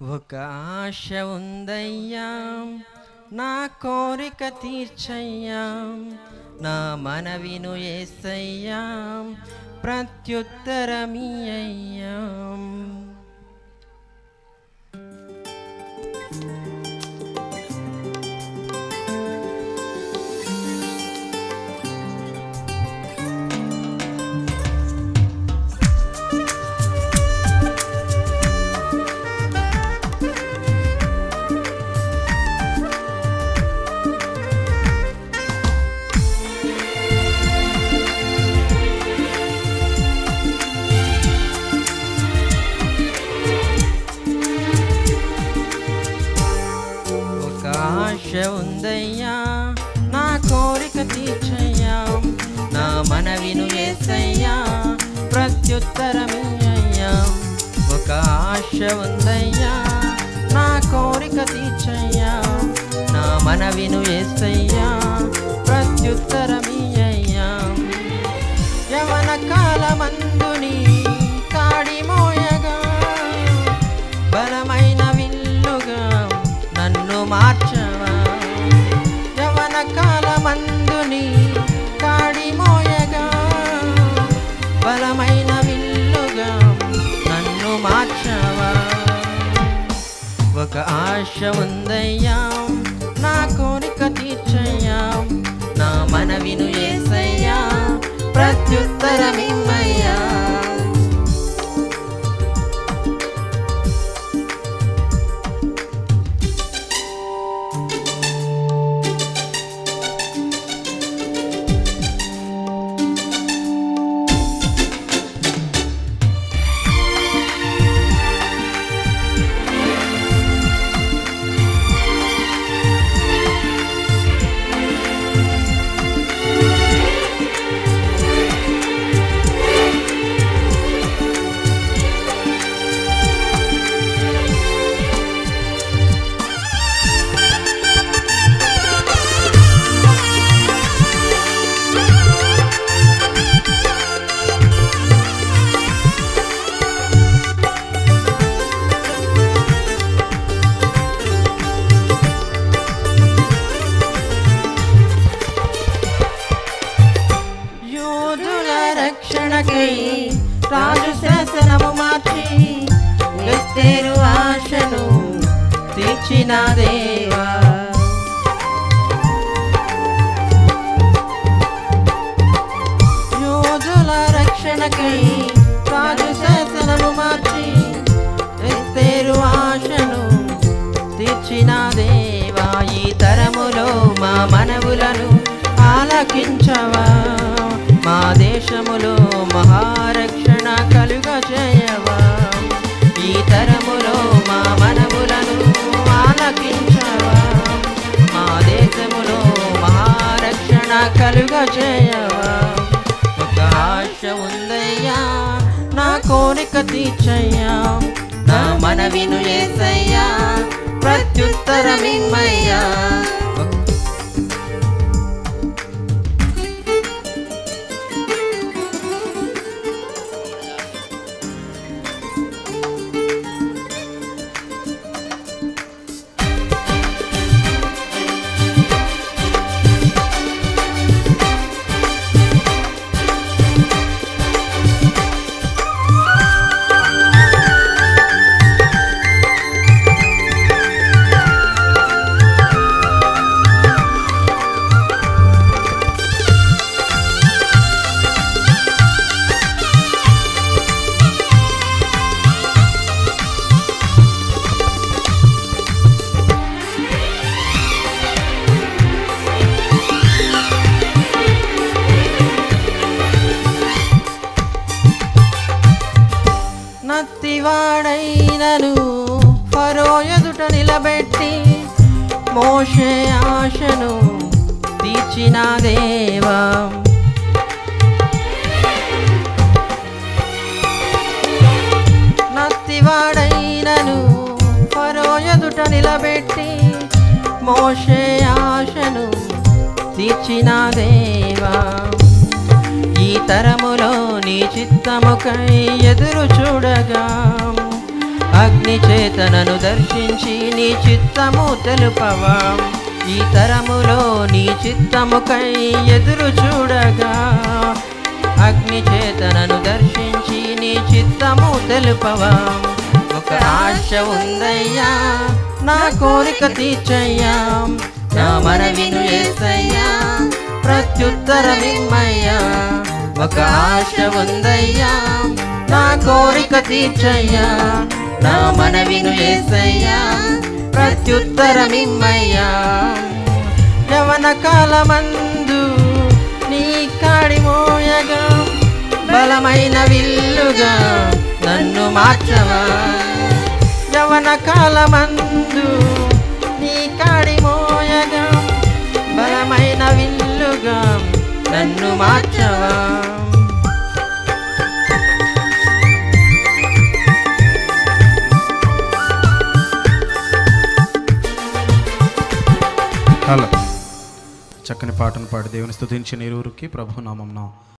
ఒక ఆశ ఉందయ్యా నా కోరిక తీర్చయ్యా నా మనవిను యేసయ్యా ప్రత్యుత్తరమియ్యయ్యా ఆశ ఉందయ్యా నా కోరిక తీర్చయ్యా నా మనవిను యేసయ్యా ప్రత్యుత్తరమియ్యయ్యా ఒక ఆశ ఉందయ్యా నా కోరిక తీర్చయ్యా నా మనవిను యేసయ్యా ప్రత్యుత్తరమియ్యయ్యా యవన కాలమందుని కాడి మోయగా బలమైన విల్లుగా నన్ను మార్చవా యవన కాలమందుని కాడి మోయగా బలమైన విల్లుగా నన్ను మార్చవా ఒక ఆశ ఉందయ్యా నా కోరిక తీర్చయ్యా నా మనవిను యేసయ్యా ప్రత్యుత్తరమియ్యయ్యా రాజు శాసనము మార్చి ఎస్తేరు ఆశను తీర్చిన దేవా యోధుల రక్షణకై రాజు శాసనము మార్చి ఎస్తేరు ఆశను తీర్చిన దేవా ఈ తరములో మా మనవులను ఆలకించవా మా దేశములో మహారక్షణ కలుగజేయవా ఈ తరములో మా మనవులను ఆలకించవా మా దేశములో మహారక్షణ కలుగజేయవా ఒక ఆశ ఉందయ్యా నా కోరిక తీర్చయ్యా నా మనవిను యేసయ్యా ప్రత్యుత్తరమియ్యయ్యా నత్తివాడైనను ఫరో ఎదుట నిలబెట్టి మోషే ఆశను తీర్చిన దేవా నత్తివాడైనను ఫరో ఎదుట నిలబెట్టి మోషే ఆశను తీర్చిన దేవా ఈ తరములో నీ చిత్తముకై ఎదురు చూడగా అగ్ని చేతనను దర్శించి నీ చిత్తము తెలుపవా ఈ తరములో నీ చిత్తముకై ఎదురు చూడగా అగ్ని చేతనను దర్శించి నీ చిత్తము తెలుపవా ఒక ఆశ ఉందయ్యా నా కోరిక తీర్చయ్యా నా మనవిను యేసయ్యా ప్రత్యుత్తరమిమ్మయ్యా ఒక ఆశ ఉందయ్యా నా కోరిక తీర్చయ్యా నా మనవిను యేసయ్యా ప్రత్యుత్తరమిమ్మయ్యా యవన కాలమందు నీ కాడి మోయగా బలమైన విల్లుగా నన్ను మార్చవా యవన కాలమందు నీ కాడి మోయగా బలమైన విల్లుగా నన్ను మార్చవా చక్కని పాటను పాడి దేవుని స్తుతించిన ఇరువురికి ప్రభు నామమున